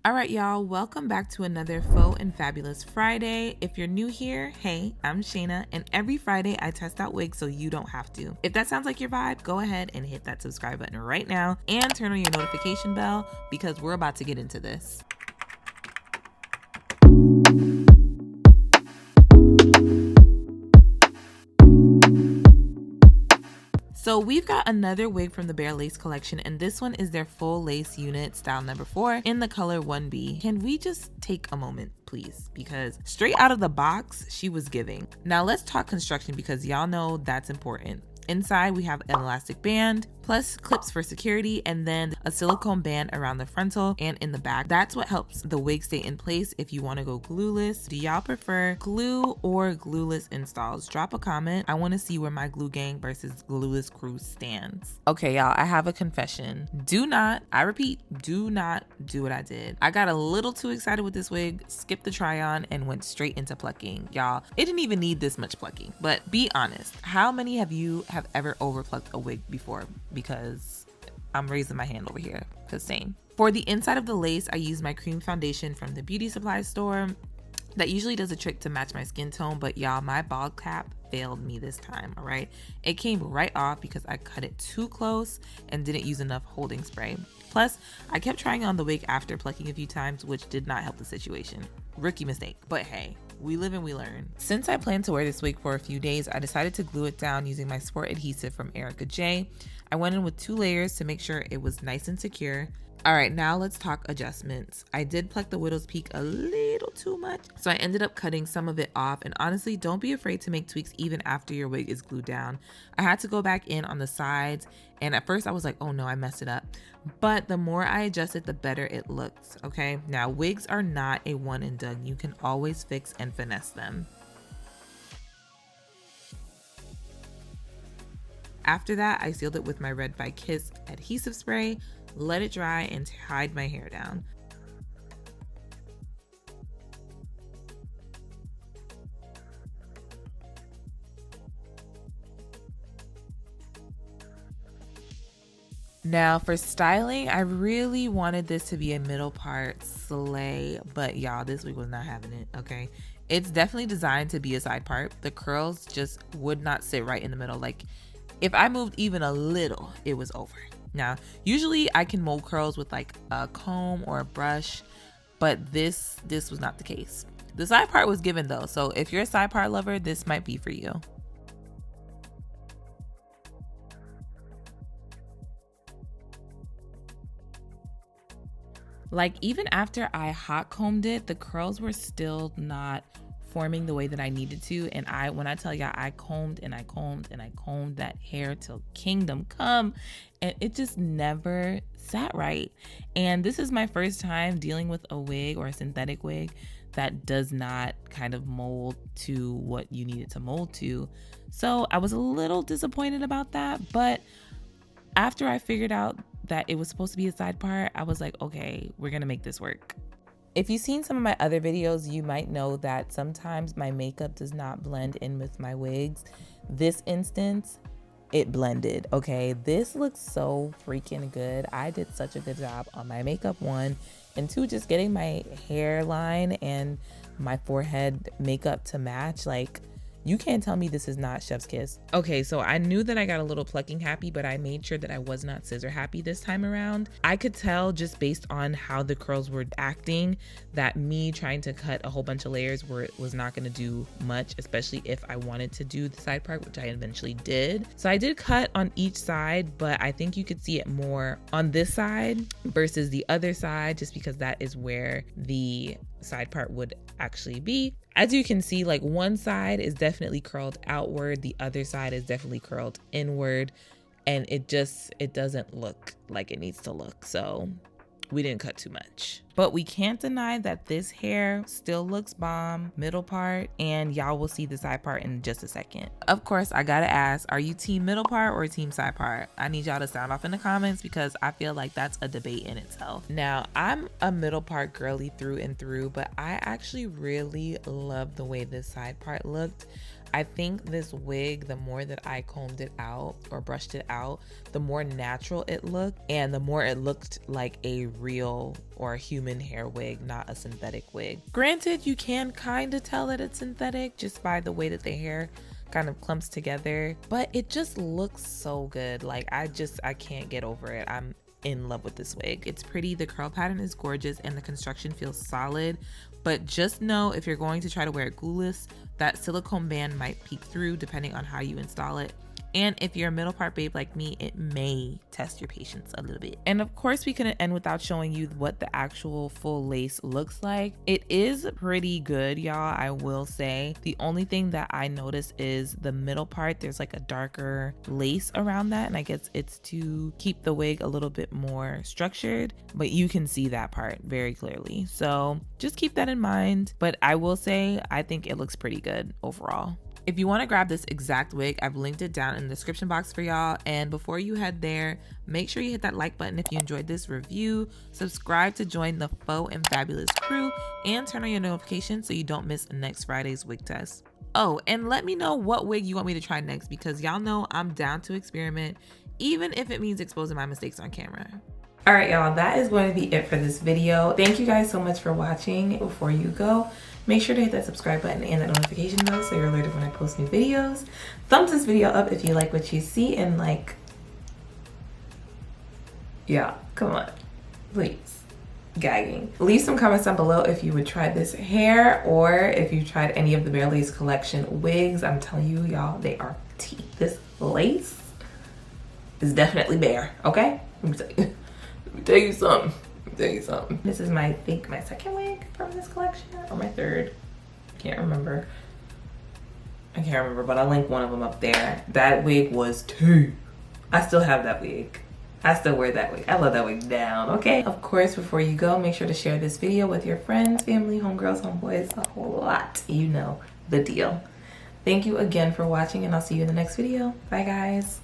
All right, y'all, welcome back to another Faux and Fabulous Friday. If you're new here, hey, I'm Shayna, and every Friday I test out wigs so you don't have to. If that sounds like your vibe, go ahead and hit that subscribe button right now and turn on your notification bell because we're about to get into this. So we've got another wig from the Bare Lace collection, and this one is their full lace unit style number 4 in the color 1B. Can we just take a moment, please? Because straight out of the box, she was giving. Now let's talk construction because y'all know that's important. Inside, we have an elastic band, plus clips for security, and then a silicone band around the frontal and in the back. That's what helps the wig stay in place if you want to go glueless. Do y'all prefer glue or glueless installs? Drop a comment. I want to see where my glue gang versus glueless crew stands. Okay, y'all, I have a confession. Do not, I repeat, do not do what I did. I got a little too excited with this wig, skipped the try on, and went straight into plucking. Y'all, it didn't even need this much plucking. But be honest, how many of you have ever overplucked a wig before? Because I'm raising my hand over here, because same. For the inside of the lace, I use my cream foundation from the beauty supply store. That usually does a trick to match my skin tone, but y'all, my bald cap failed me this time, all right? It came right off because I cut it too close and didn't use enough holding spray. Plus, I kept trying on the wig after plucking a few times, which did not help the situation. Rookie mistake, but hey, we live and we learn. Since I plan to wear this wig for a few days, I decided to glue it down using my sport adhesive from Erica J. I went in with 2 layers to make sure it was nice and secure. All right, now let's talk adjustments. I did pluck the widow's peak a little too much, so I ended up cutting some of it off. And honestly, don't be afraid to make tweaks even after your wig is glued down. I had to go back in on the sides, and at first I was like, oh no, I messed it up. But the more I adjusted, the better it looked, okay? Now, wigs are not a one and done. You can always fix and finesse them. After that, I sealed it with my Red by Kiss adhesive spray, let it dry, and tied my hair down. Now for styling, I really wanted this to be a middle part slay, but y'all, this wig was not having it, okay? It's definitely designed to be a side part. The curls just would not sit right in the middle. Like, if I moved even a little, it was over. Now, usually I can mold curls with like a comb or a brush, but this was not the case. The side part was given though, so if you're a side part lover, this might be for you. Like, even after I hot combed it, the curls were still not forming the way that I needed to. And when I tell y'all, I combed and I combed and I combed that hair till kingdom come, and it just never sat right. And this is my first time dealing with a wig or a synthetic wig that does not kind of mold to what you need it to mold to. So I was a little disappointed about that, but after I figured out that it was supposed to be a side part, I was like, okay, we're gonna make this work. If you've seen some of my other videos, you might know that sometimes my makeup does not blend in with my wigs. This instance, it blended, okay? This looks so freaking good. I did such a good job on my makeup, 1, and 2, just getting my hairline and my forehead makeup to match. Like, you can't tell me this is not chef's kiss. Okay, so I knew that I got a little plucking happy, but I made sure that I was not scissor happy this time around. I could tell just based on how the curls were acting that me trying to cut a whole bunch of layers was not gonna do much, especially if I wanted to do the side part, which I eventually did. So I did cut on each side, but I think you could see it more on this side versus the other side, just because that is where the side part would actually be. As you can see, like, one side is definitely curled outward, the other side is definitely curled inward, and it doesn't look like it needs to look. So we didn't cut too much. But we can't deny that this hair still looks bomb, middle part, and y'all will see the side part in just a second. Of course, I gotta ask, are you team middle part or team side part? I need y'all to sound off in the comments because I feel like that's a debate in itself. Now, I'm a middle part girly through and through, but I actually really love the way this side part looked. I think this wig, the more that I combed it out or brushed it out, the more natural it looked, and the more it looked like a real or a human hair wig, not a synthetic wig. Granted, you can kind of tell that it's synthetic just by the way that the hair kind of clumps together, but it just looks so good. Like I can't get over it. I'm in love with this wig. It's pretty, the curl pattern is gorgeous, and the construction feels solid. But just know, if you're going to try to wear it glueless, that silicone band might peek through depending on how you install it. And if you're a middle part babe like me, it may test your patience a little bit. And of course, we couldn't end without showing you what the actual full lace looks like. It is pretty good, y'all, I will say. The only thing that I notice is the middle part, there's like a darker lace around that, and I guess it's to keep the wig a little bit more structured, but you can see that part very clearly. So just keep that in mind. But I will say, I think it looks pretty good overall. If you want to grab this exact wig, I've linked it down in the description box for y'all. And before you head there, make sure you hit that like button if you enjoyed this review, subscribe to join the Faux and Fabulous crew, and turn on your notifications so you don't miss next Friday's wig test. Oh, and let me know what wig you want me to try next, because y'all know I'm down to experiment, even if it means exposing my mistakes on camera. All right, y'all, that is going to be it for this video. Thank you guys so much for watching. Before you go, make sure to hit that subscribe button and that notification bell so you're alerted when I post new videos. Thumbs this video up if you like what you see, and like, yeah, come on, please, gagging. Leave some comments down below if you would try this hair, or if you tried any of the Bare Lace collection wigs. I'm telling you, y'all, they are tea. This lace is definitely bare, okay? Let me tell you something. This is I think my second wig from this collection, or my third. I can't remember, but I'll link one of them up there. That wig was tea. I still have that wig. I still wear that wig. I love that wig down, okay? Of course, before you go, make sure to share this video with your friends, family, homegirls, homeboys, a whole lot. You know the deal. Thank you again for watching, and I'll see you in the next video. Bye, guys.